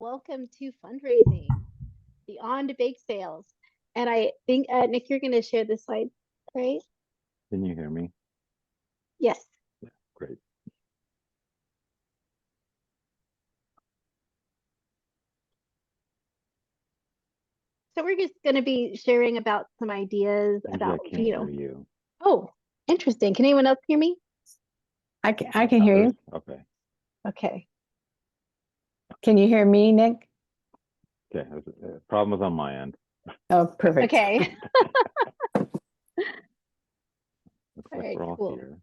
welcome to fundraising beyond bake sales. And I think, Nick, you're going to share the slide, right? Can you hear me? Yes. Yeah, great. So we're just going to be sharing about some ideas Angie, about, I can't hear you. Oh, interesting. Can anyone else hear me? I can hear you. Okay. Okay. Can you hear me, Nick? Okay. The problem was on my end. Oh, perfect. Okay. Looks All like right, we're all cool. here.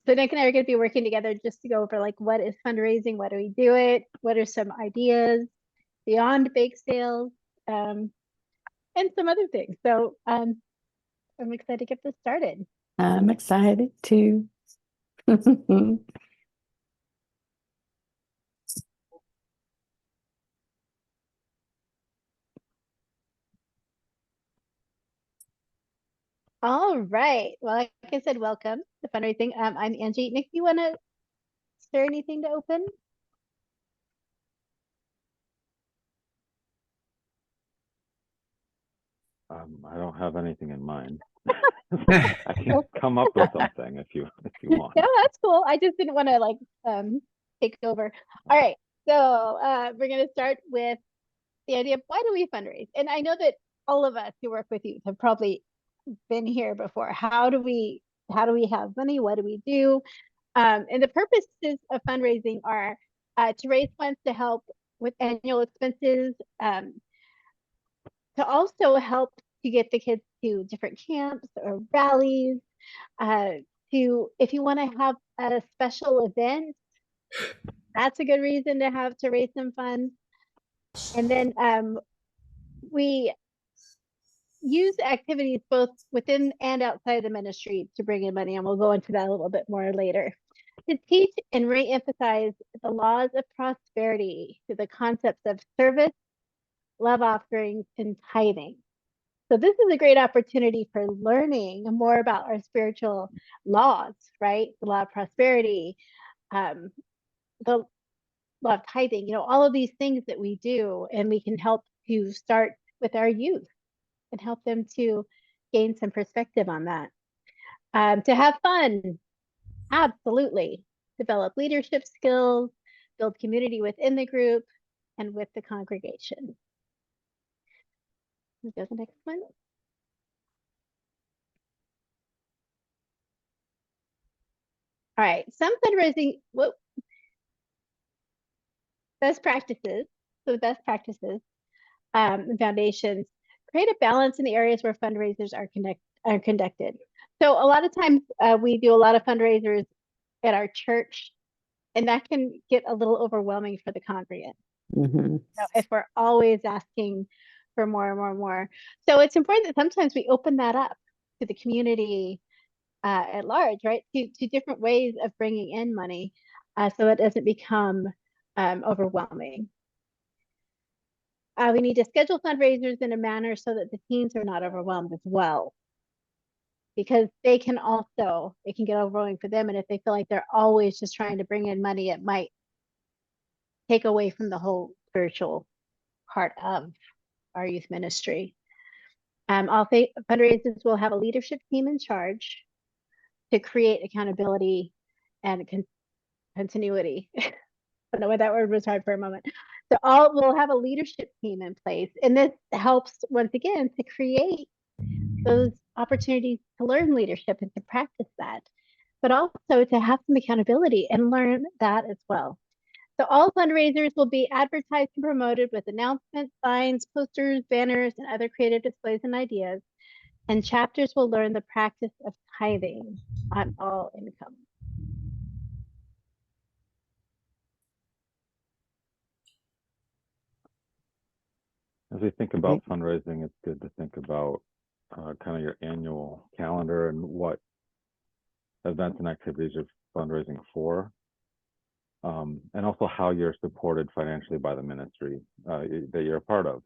So Nick and I are going to be working together just to go over like what is fundraising, what do we do it, what are some ideas beyond bake sales, and some other things. So I'm excited to get this started. I'm excited too. All right. Well, like I said, welcome to fundraising. I'm Angie. Nick, you want to share anything to open? I don't have anything in mind. I can come up with something if you want. Yeah, that's cool. I just didn't want to like take over. All right. So we're gonna start with the idea of why do we fundraise? And I know that all of us who work with youth have probably been here before. How do we have money? What do we do? And the purposes of fundraising are to raise funds to help with annual expenses, to also help to get the kids to different camps or rallies, uh, to if you want to have a special event, that's a good reason to raise some funds. And then we use activities both within and outside the ministry to bring in money, and we'll go into that a little bit more later. To teach and re-emphasize the laws of prosperity through the concepts of service, love offerings, and tithing. So this is a great opportunity for learning more about our spiritual laws, right? The law of prosperity, the law of tithing, all of these things that we do, and we can help to start with our youth and help them to gain some perspective on that. To have fun, absolutely. Develop leadership skills, build community within the group and with the congregation. Go to the next one. All right, some fundraising best practices. So the best practices and foundations create a balance in the areas where fundraisers are conducted. So a lot of times we do a lot of fundraisers at our church, and that can get a little overwhelming for the congregant. So if we're always asking for more and more and more. So it's important that sometimes we open that up to the community at large, right? To different ways of bringing in money so it doesn't become overwhelming. We need to schedule fundraisers in a manner so that the teams are not overwhelmed as well. Because it can get overwhelming for them. And if they feel like they're always just trying to bring in money, it might take away from the whole spiritual part of our youth ministry. All fundraisers will have a leadership team in charge to create accountability and continuity. I don't know why that word was hard for a moment. So we'll have a leadership team in place. And this helps, once again, to create those opportunities to learn leadership and to practice that, but also to have some accountability and learn that as well. So all fundraisers will be advertised and promoted with announcements, signs, posters, banners, and other creative displays and ideas. And chapters will learn the practice of tithing on all income. As we think about fundraising, it's good to think about kind of your annual calendar and what events and activities you're fundraising for, and also how you're supported financially by the ministry that you're a part of.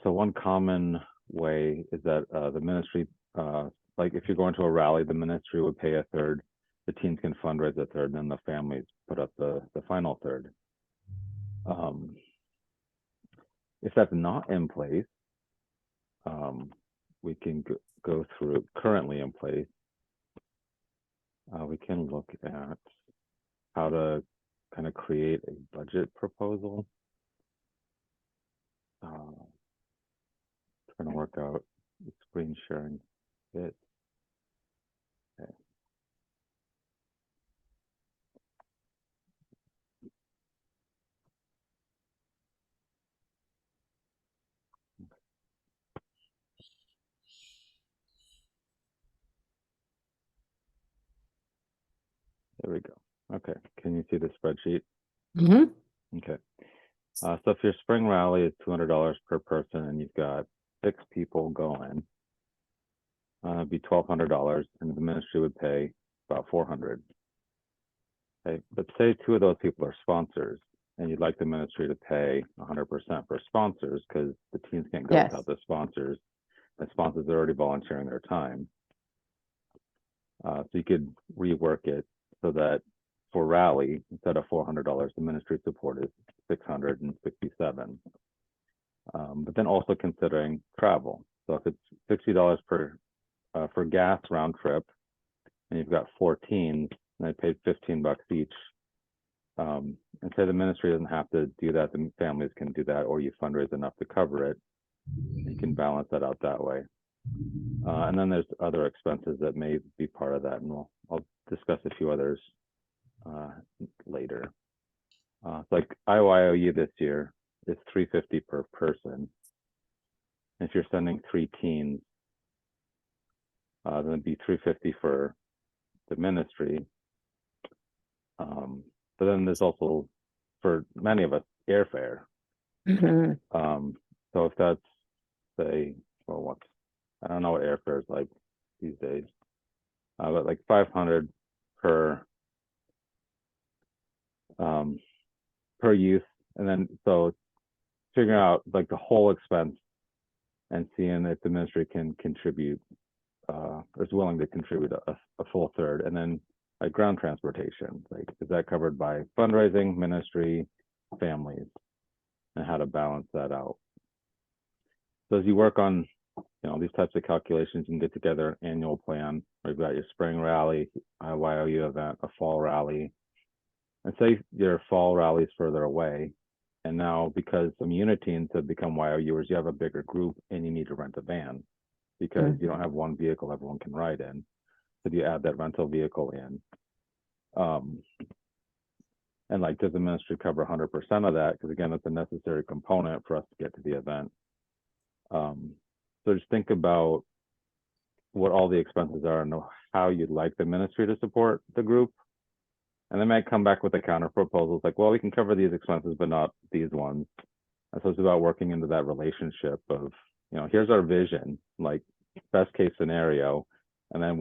So one common way is that the ministry, like if you're going to a rally, the ministry would pay a third the teens can fundraise a third, and then the families put up the final third. If that's not in place, we can go through currently in place. We can look at how to kind of create a budget proposal. It's going to work out the screen sharing bit. Okay. There we go. Okay, can you see the spreadsheet? Mm-hmm. Okay. So if your spring rally is $200 per person and you've got 6 people going, it'd be $1,200, and the ministry would pay about $400. Okay, but say 2 of those people are sponsors, and you'd like the ministry to pay 100% for sponsors because the teams can't go Yes. without the sponsors. The sponsors are already volunteering their time. So you could rework it so that for rally, instead of $400, the ministry support is $667. But then also considering travel. So if it's $60 for gas round trip, and you've got 14, and they paid $15 each. And say the ministry doesn't have to do that, the families can do that, or you fundraise enough to cover it. You can balance that out that way. And then there's other expenses that may be part of that, and I'll discuss a few others later. Like Y.O.U this year is $350 per person. If you're sending 3 teens, then it'd be $350 for the ministry. But then there's also, for many of us, airfare. Mm-hmm. So if that's, say, well, I don't know what airfare is like these days, but like $500 per youth, and then so figuring out like the whole expense and seeing if the ministry can contribute, is willing to contribute a full third, and then like ground transportation, like is that covered by fundraising, ministry, families, and how to balance that out. So as you work on these types of calculations, you can get together an annual plan. We've got your spring rally, a Y.O.U event, a fall rally, and say your fall rally is further away, and now because some uniteens have become Y.O.Uers, you have a bigger group and you need to rent a van because you don't have one vehicle everyone can ride in. So you add that rental vehicle in. And like, does the ministry cover 100% of that? Because again, it's a necessary component for us to get to the event. So just think about what all the expenses are and how you'd like the ministry to support the group. And they might come back with a counter proposal. It's like, well, we can cover these expenses, but not these ones. And so it's about working into that relationship of, here's our vision, like best case scenario, and then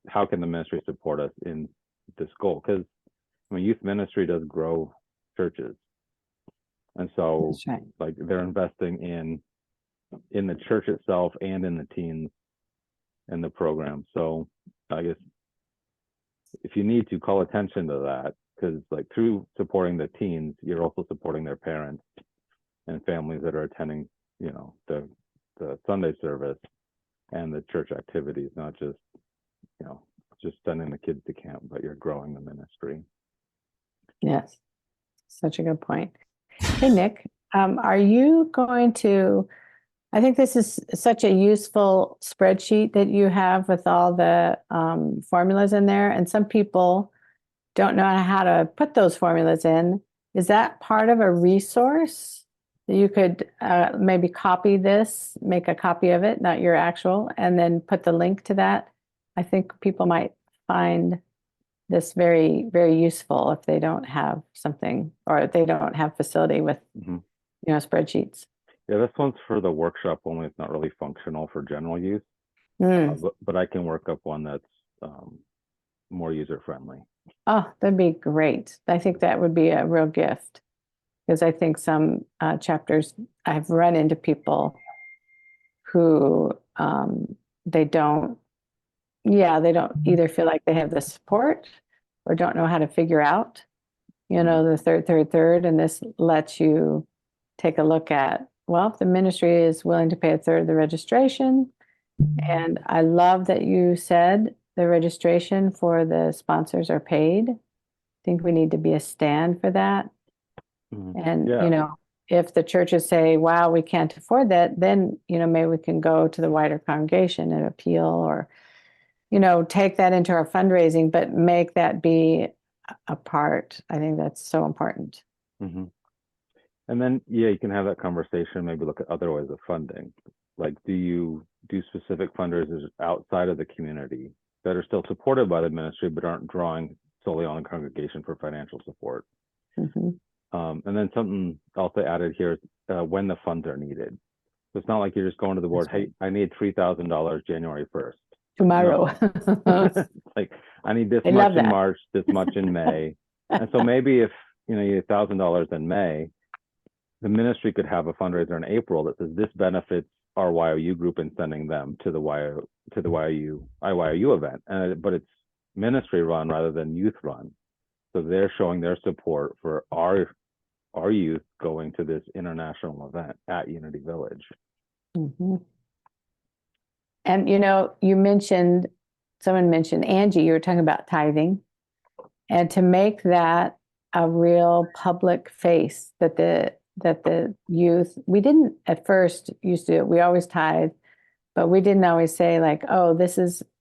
how can the ministry support us in this goal? Because youth ministry does grow churches. And so Right. like they're investing in the church itself and in the teens and the program. So I guess if you need to, call attention to that, because like through supporting the teens, you're also supporting their parents and families that are attending, the Sunday service and the church activities, not just, just sending the kids to camp, but you're growing the ministry. Yes, such a good point. Hey, Nick, are you going to, I think this is such a useful spreadsheet that you have with all the formulas in there, and some people don't know how to put those formulas in. Is that part of a resource that you could maybe copy this, make a copy of it, not your actual, and then put the link to that? I think people might find this very, very useful if they don't have something, or if they don't have facility with, spreadsheets. Yeah, this one's for the workshop only. It's not really functional for general use, but I can work up one that's more user-friendly. Oh, that'd be great. I think that would be a real gift, because I think some chapters, I've run into people who they don't, yeah, they don't either feel like they have the support or don't know how to figure out, the third, and this lets you take a look at, well, if the ministry is willing to pay a third of the registration, and I love that you said the registration for the sponsors are paid. I think we need to be a stand for that. And, Yeah. If the churches say, wow, we can't afford that, then, maybe we can go to the wider congregation and appeal or, take that into our fundraising, but make that be a part. I think that's so important. Mm-hmm. And then, yeah, you can have that conversation, maybe look at other ways of funding. Like, do you do specific fundraisers outside of the community that are still supported by the ministry, but aren't drawing solely on the congregation for financial support? Mm-hmm. And then something also added here is when the funds are needed. So it's not like you're just going to the board, hey, I need $3,000 January 1st. Tomorrow. No. Like, I need this much in March, this much in May. And so maybe if you need $1,000 in May, the ministry could have a fundraiser in April that says this benefits our Y.O.U group in sending them to the Y.O.U event. But it's ministry run rather than youth run. So they're showing their support for our youth going to this international event at Unity Village. Mm-hmm. And someone mentioned, Angie, you were talking about tithing, and to make that a real public face that the youth, we didn't at first used to, we always tithe, but we didn't always say like, oh,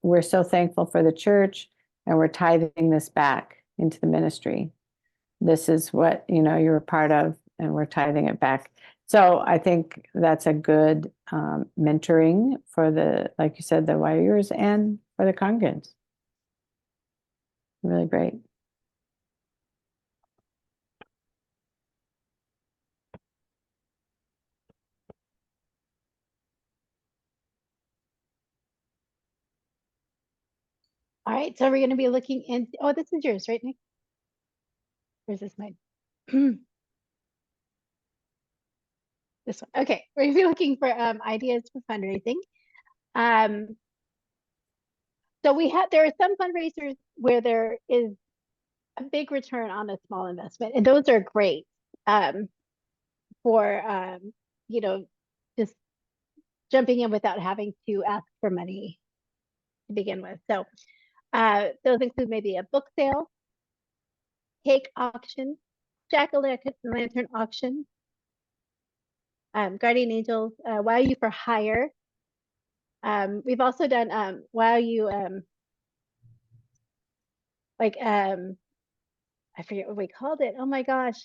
we're so thankful for the church and we're tithing this back into the ministry. This is what, you're a part of and we're tithing it back. So I think that's a good mentoring for like you said, the Y.O.Ers and for the congregants. Really great. All right, so we're going to be looking into, oh, this is yours, right, Nick? Where's this mine? This one. Okay, we're going to be looking for ideas for fundraising. So there are some fundraisers where there is a big return on a small investment, and those are great for just jumping in without having to ask for money to begin with. So those include maybe a book sale, cake auction, jack-o'-lantern auction, guardian angels, Y.O.U for hire. We've also done Y.O.U I forget what we called it. Oh my gosh,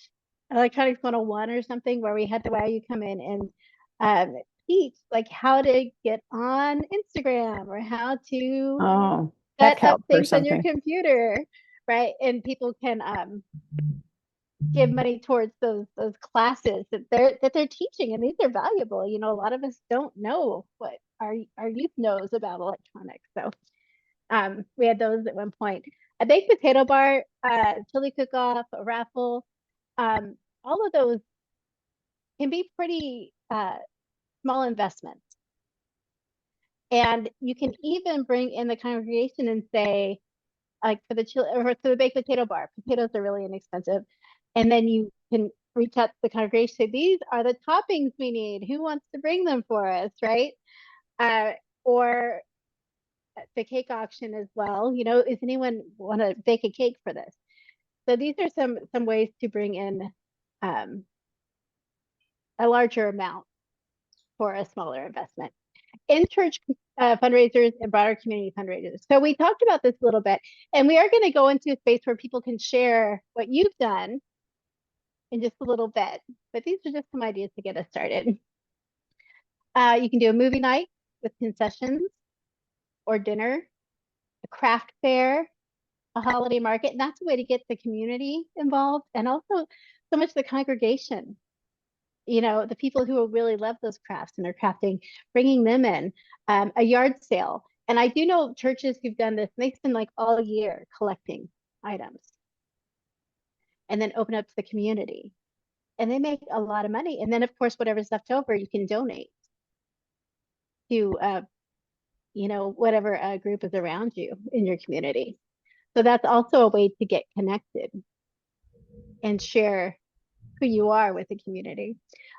Electronics 101 or something, where we had the Y.O.U come in and teach like how to get on Instagram or how to set up things on your computer, right? And people can give money towards those classes that they're teaching, and these are valuable. A lot of us don't know what our youth knows about electronics. So we had those at one point. A baked potato bar, chili cook-off, a raffle, all of those can be pretty small investments. And you can even bring in the congregation and say, like for the baked potato bar, potatoes are really inexpensive. And then you can reach out to the congregation, say, these are the toppings we need. Who wants to bring them for us, right? Or the cake auction as well. Does anyone want to bake a cake for this? So these are some ways to bring in a larger amount for a smaller investment. In church fundraisers and broader community fundraisers. So we talked about this a little bit, and we are going to go into a space where people can share what you've done in just a little bit. But these are just some ideas to get us started. You can do a movie night with concessions or dinner, a craft fair, a holiday market, and that's a way to get the community involved, and also so much the congregation. The people who really love those crafts and are crafting, bringing them in, a yard sale. And I do know churches who've done this, and they spend like all year collecting items and then open up to the community. And they make a lot of money. And then, of course, whatever's left over, you can donate to whatever group is around you in your community. So that's also a way to get connected and share who you are with the community.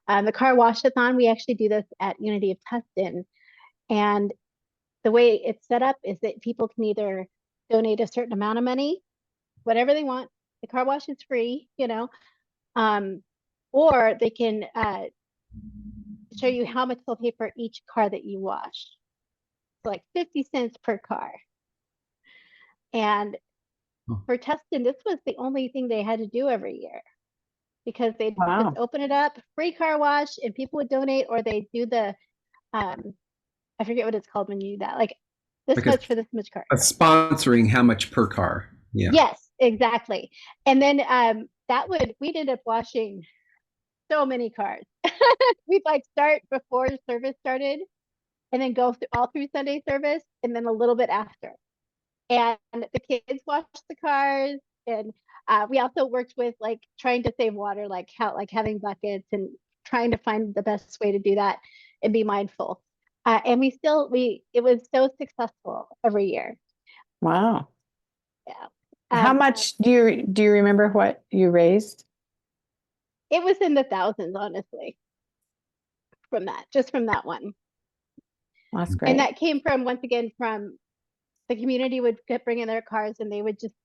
The car wash-a-thon, we actually do this at Unity of Tustin. And the way it's set up is that people can either donate a certain amount of money, whatever they want. The car wash is free, or they can show you how much they'll pay for each car that you wash. So like 50 cents per car. And for Tustin, this was the only thing they had to do every year, because they'd just open it up, free car wash, and people would donate, or they do the I forget what it's called when you do that, like this much for this much car. Sponsoring how much per car. Yeah. Yes, exactly. And then we'd end up washing so many cars. We'd like start before service started and then go through all through Sunday service and then a little bit after. And the kids washed the cars, and we also worked with like trying to save water, like having buckets and trying to find the best way to do that and be mindful. And it was so successful every year. Wow. Yeah. How much do you remember what you raised? It was in the thousands, honestly, just from that one. That's great. And that came from, once again, from the community would bring in their cars and they would just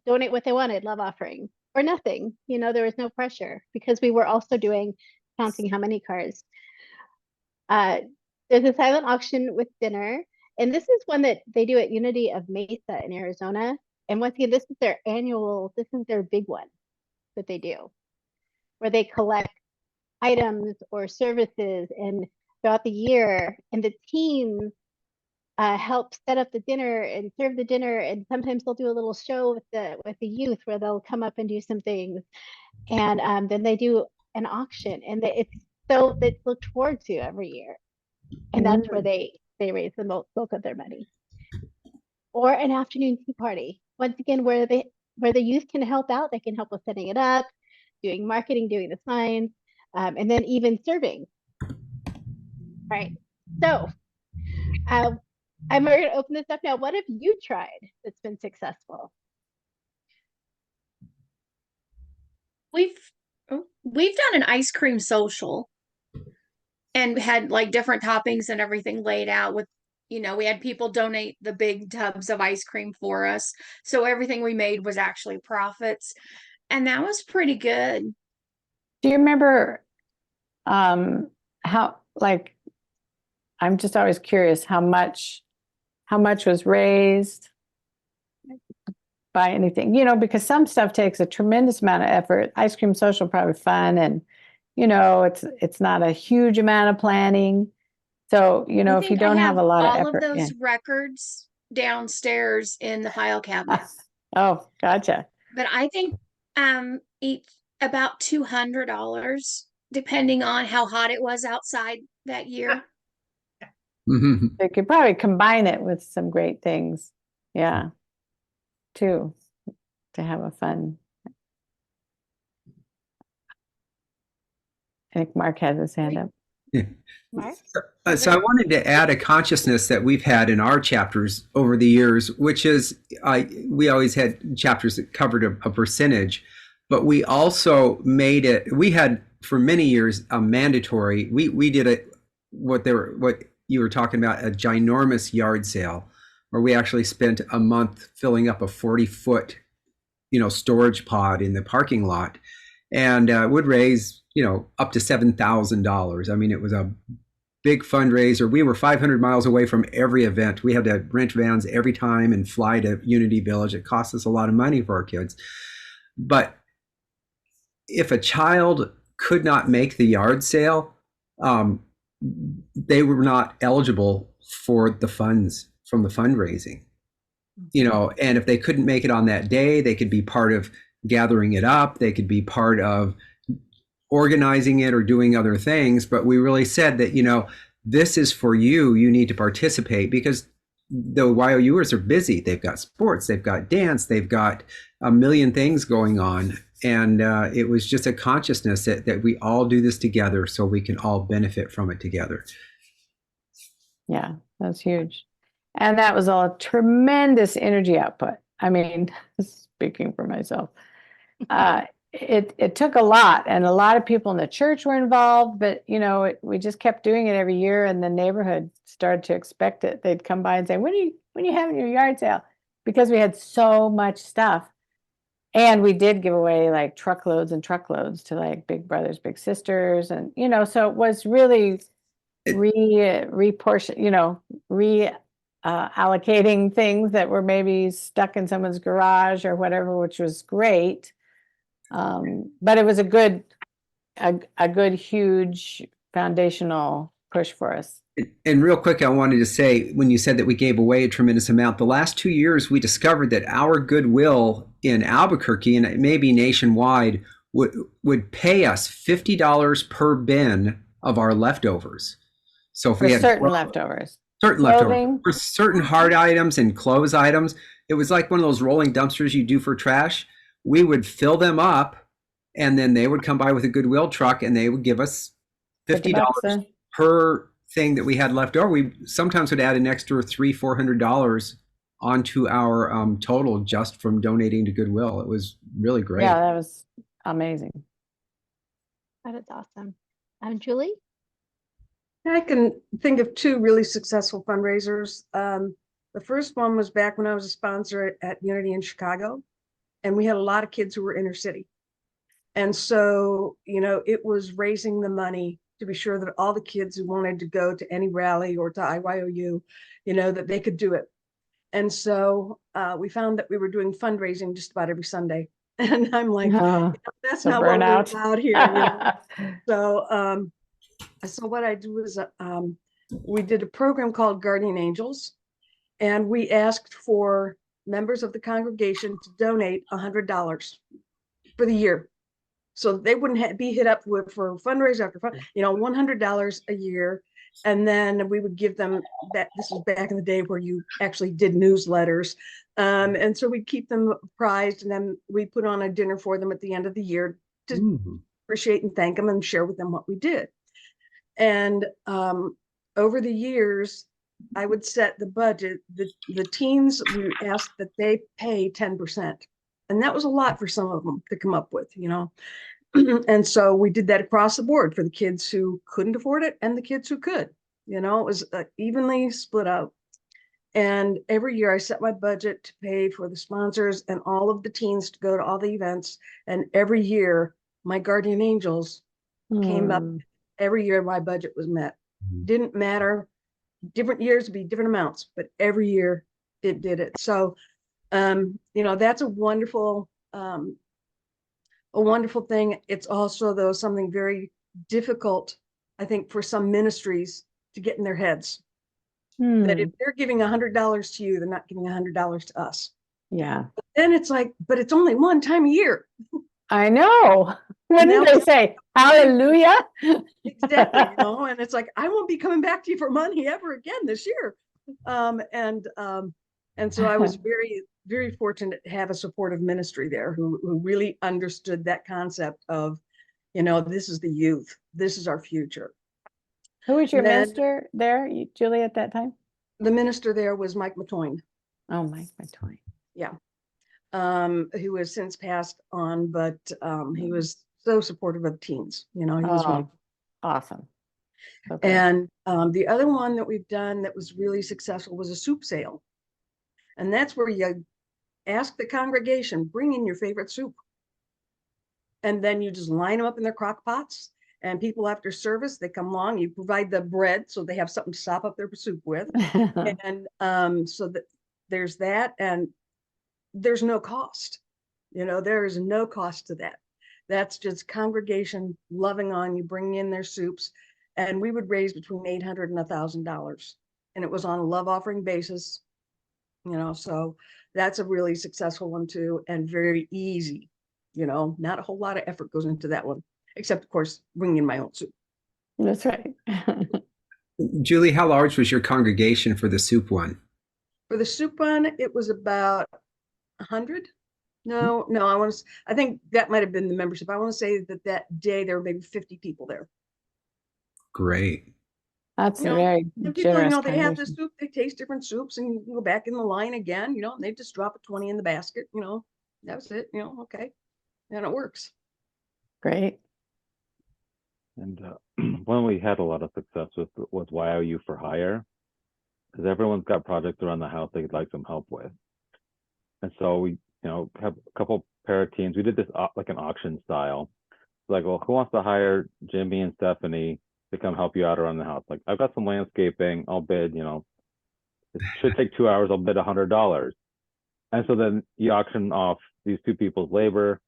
donate what they wanted, love offering or nothing. There was no pressure, because we were also counting how many cars. There's a silent auction with dinner. And this is one that they do at Unity of Mesa in Arizona. And once again, this is their big one that they do, where they collect items or services and throughout the year, and the teams help set up the dinner and serve the dinner, and sometimes they'll do a little show with the youth where they'll come up and do some things, and then they do an auction, and it's looked forward to every year, and that's where they raise the bulk of their money. Or an afternoon tea party, once again, where the youth can help out. They can help with setting it up, doing marketing, doing the signs, and then even serving. Right. So I'm going to open this up now. What have you tried that's been successful? We've done an ice cream social and had like different toppings and everything laid out with, we had people donate the big tubs of ice cream for us. So everything we made was actually profits. And that was pretty good. Do you remember how, like, I'm just always curious how much was raised by anything, because some stuff takes a tremendous amount of effort. Ice cream social, probably fun. And, it's not a huge amount of planning. So, if you don't have a lot of effort. All of those records downstairs in the file cabinet. Oh, gotcha. But I think each about $200, depending on how hot it was outside that year. You could probably combine it with some great things. Yeah. Too, to have a fun. I think Mark has his hand up. Yeah. So I wanted to add a consciousness that we've had in our chapters over the years, which is we always had chapters that covered a percentage, but we also made it. We had for many years a mandatory. We did what you were talking about, a ginormous yard sale, where we actually spent a month filling up a 40-foot, storage pod in the parking lot, and would raise up to $7,000. I mean, it was a big fundraiser. We were 500 miles away from every event. We had to rent vans every time and fly to Unity Village. It cost us a lot of money for our kids. But if a child could not make the yard sale, they were not eligible for the funds from the fundraising. And if they couldn't make it on that day, they could be part of gathering it up. They could be part of organizing it or doing other things. But we really said that, this is for you. You need to participate, because the Y.O.Uers are busy. They've got sports, they've got dance, they've got a million things going on. And it was just a consciousness that we all do this together so we can all benefit from it together. Yeah, that's huge. And that was all a tremendous energy output. I mean, speaking for myself, it took a lot, and a lot of people in the church were involved, but we just kept doing it every year, and the neighborhood started to expect it. They'd come by and say, when are you having your yard sale? Because we had so much stuff. And we did give away like truckloads and truckloads to like big brothers, big sisters. And, so it was really allocating things that were maybe stuck in someone's garage or whatever, which was great. But it was a good, huge foundational push for us. And real quick, I wanted to say, when you said that we gave away a tremendous amount, the last 2 years, we discovered that our Goodwill in Albuquerque, and it may be nationwide, would pay us $50 per bin of our leftovers. So if we had certain leftovers, for certain hard items and clothes items, it was like one of those rolling dumpsters you do for trash. We would fill them up, and then they would come by with a Goodwill truck, and they would give us $50 per thing that we had left over. We sometimes would add an extra $300-400 onto our total just from donating to Goodwill. It was really great. Yeah, that was amazing. That is awesome. Julie? I can think of 2 really successful fundraisers. The first one was back when I was a sponsor at Unity in Chicago, and we had a lot of kids who were inner city. And so, it was raising the money to be sure that all the kids who wanted to go to any rally or to Y.O.U, that they could do it. And so we found that we were doing fundraising just about every Sunday. And I'm like, that's not what we're about here. So what I do is we did a program called Guardian Angels, and we asked for members of the congregation to donate $100 for the year. So they wouldn't be hit up for fundraiser after fund, $100 a year. And then we would give them that. This was back in the day where you actually did newsletters. And so we'd keep them apprised, and then we put on a dinner for them at the end of the year to appreciate and thank them and share with them what we did. And over the years, I would set the budget. The teens, we asked that they pay 10%. And that was a lot for some of them to come up with, And so we did that across the board for the kids who couldn't afford it and the kids who could. It was evenly split out. And every year I set my budget to pay for the sponsors and all of the teens to go to all the events. And every year my guardian angels came up. Every year my budget was met. Didn't matter. Different years would be different amounts, but every year it did it. So, that's a wonderful thing. It's also, though, something very difficult, I think, for some ministries to get in their heads. That if they're giving $100 to you, they're not giving $100 to us. Yeah. But then it's like, but it's only one time a year. I know. What did they say? Hallelujah. Exactly. And it's like, I won't be coming back to you for money ever again this year. And so I was very, very fortunate to have a supportive ministry there who really understood that concept of, this is the youth. This is our future. Who was your minister there, Julie, at that time? The minister there was Mike Matoyne. Oh, Mike Matoyne. Yeah. Who has since passed on, but he was so supportive of teens. He was one. Awesome. Okay. And the other one that we've done that was really successful was a soup sale. And that's where you ask the congregation, bring in your favorite soup. And then you just line them up in their crock pots. And people after service, they come along, you provide the bread so they have something to sop up their soup with. And so that there's that, and there's no cost. There is no cost to that. That's just congregation loving on you, bringing in their soups. And we would raise between $800 and $1,000. And it was on a love offering basis. So that's a really successful one too, and very easy. Not a whole lot of effort goes into that one, except of course bringing in my own soup. That's right. Julie, how large was your congregation for the soup one? For the soup one, it was about 100. No, I think that might have been the membership. I want to say that day there were maybe 50 people there. Great. That's You a know, very and people, generous they have the congregation. soup, they taste different soups, and you can go back in the line again, and they just drop a 20 in the basket, that was it, okay. And it works. Great. And one we had a lot of success with was Y.O.U for hire, because everyone's got projects around the house they'd like some help with. And so we, have a couple pair of teams. We did this like an auction style. Like, well, who wants to hire Jimmy and Stephanie to come help you out around the house? Like, I've got some landscaping. I'll bid, it should take 2 hours. I'll bid $100. And so then you auction off these two people's labor.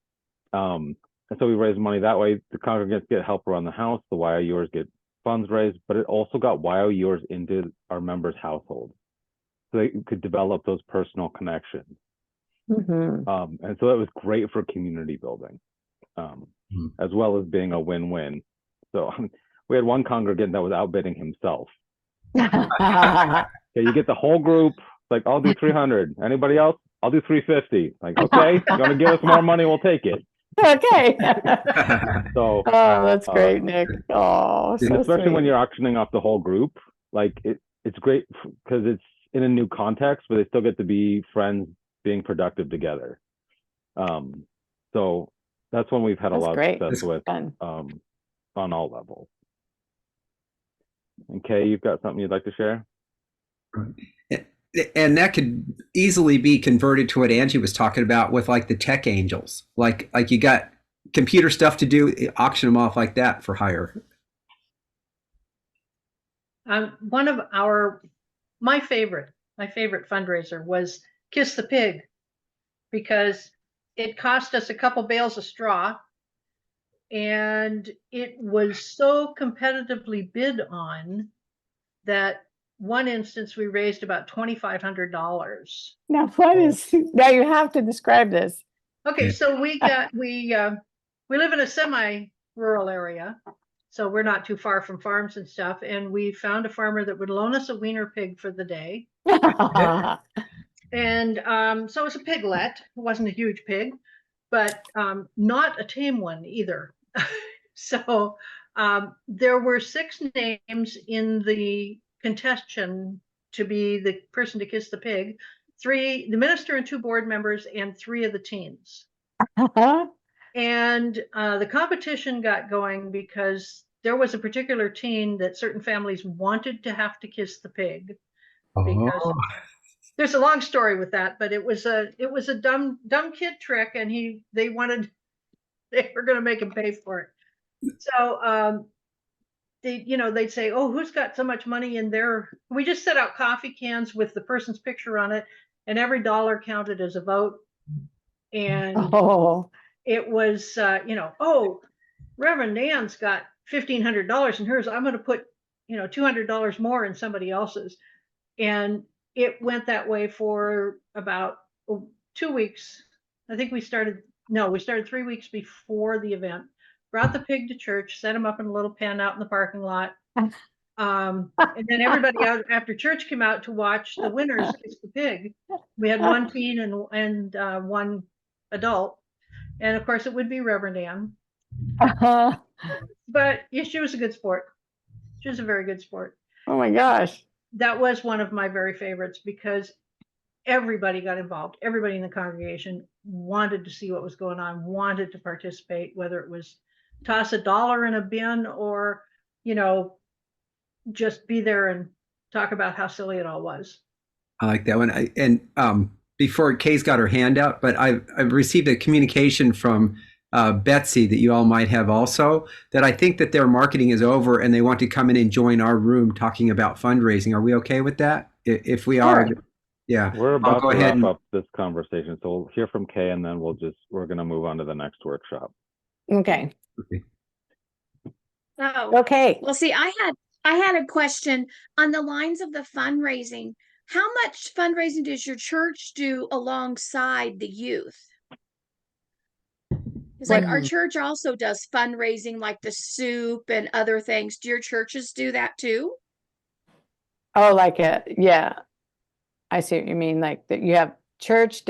And so we raise money that way. The congregants get help around the house. The Y.O.Uers get funds raised, but it also got Y.O.Uers into our members' households, so they could develop those personal connections. Mm-hmm. And so that was great for community building, as well as being a win-win. So we had one congregant that was outbidding himself. Okay, you get the whole group. Like, I'll do 300. Anybody else? I'll do 350. Like, okay, you want to give us more money? We'll take it. Okay. So, oh, that's great, Nick. Oh, so especially sweet. when you're auctioning off the whole group, like it's great because it's in a new context, but they still get to be friends, being productive together. So that's when we've had a lot of success with on all levels. And Kay, you've got something you'd like to share? And that could easily be converted to what Angie was talking about with like the tech angels. Like you got computer stuff to do, auction them off like that for hire. One of my favorite fundraiser was Kiss the Pig, because it cost us a couple bales of straw, and it was so competitively bid on that one instance we raised about $2,500. Now, now you have to describe this. Okay, so we live in a semi-rural area, so we're not too far from farms and stuff, and we found a farmer that would loan us a wiener pig for the day. And so it was a piglet. It wasn't a huge pig, but not a tame one either. So there were 6 names in the contention to be the person to kiss the pig: 3, the minister and 2 board members, and 3 of the teens. And the competition got going because there was a particular teen that certain families wanted to have to kiss the pig. Because there's a long story with that, but it was a dumb kid trick, and they were going to make him pay for it. So they'd say, oh, who's got so much money in there? We just set out coffee cans with the person's picture on it, and every dollar counted as a vote. And it was, oh, Reverend Ann's got $1,500 in hers. I'm going to put, $200 more in somebody else's. And it went that way for about 2 weeks. I think we started 3 weeks before the event. Brought the pig to church, set him up in a little pen out in the parking lot. And then everybody out after church came out to watch the winners kiss the pig. We had 1 teen and 1 adult. And of course it would be Reverend Ann. But yeah, she was a good sport. She was a very good sport. Oh my gosh. That was one of my very favorites because everybody got involved. Everybody in the congregation wanted to see what was going on, wanted to participate, whether it was toss $1 in a bin or, just be there and talk about how silly it all was. I like that one. Before Kay's got her hand out, but I've received a communication from Betsy that you all might have also, that I think that their marketing is over and they want to come in and join our room talking about fundraising. Are we okay with that? If we are, yeah. We're about to wrap up this conversation, so we'll hear from Kay, and then we're going to move on to the next workshop. Okay. Oh, okay. Well, see, I had a question on the lines of the fundraising. How much fundraising does your church do alongside the youth? It's like our church also does fundraising, like the soup and other things. Do your churches do that too? Oh, yeah. I see what you mean. Like that you have church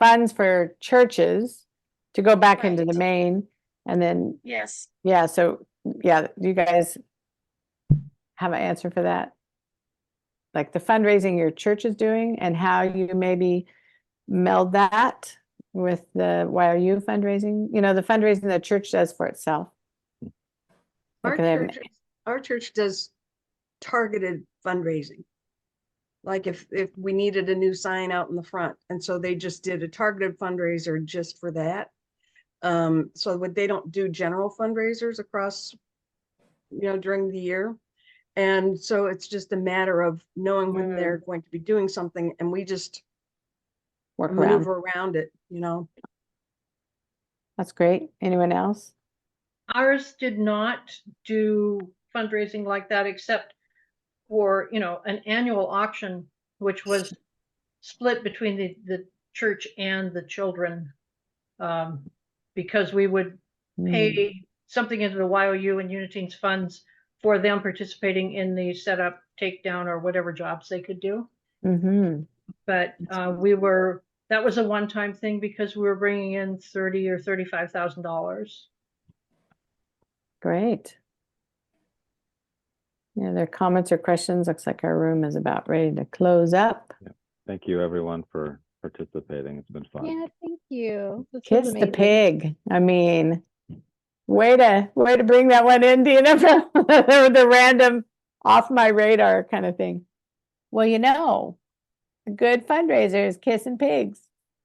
funds for churches to go back into the main, and then yes. Yeah. So yeah, you guys have an answer for that? Like the fundraising your church is doing and how you maybe meld that with the Y.O.U fundraising, the fundraising the church does for itself. Our Like they have an- church, our church does targeted fundraising. Like if we needed a new sign out in the front, and so they just did a targeted fundraiser just for that. So they don't do general fundraisers across, during the year. And so it's just a matter of knowing when they're going to be doing something, and we just work around. maneuver around it, That's great. Anyone else? Ours did not do fundraising like that, except for, an annual auction, which was split between the church and the children. Because we would pay something into the Y.O.U and Unitines funds for them participating in the setup, takedown, or whatever jobs they could do. But that was a one-time thing because we were bringing in $30,000 or $35,000. Great. Yeah, there are comments or questions? Looks like our room is about ready to close up. Yeah. Thank you, everyone, for participating. It's been fun. Yeah, thank you. This was Kiss the amazing. pig. I mean, way to bring that one in, Dina, from the random off my radar kind of thing. Well, a good fundraiser is kissing pigs.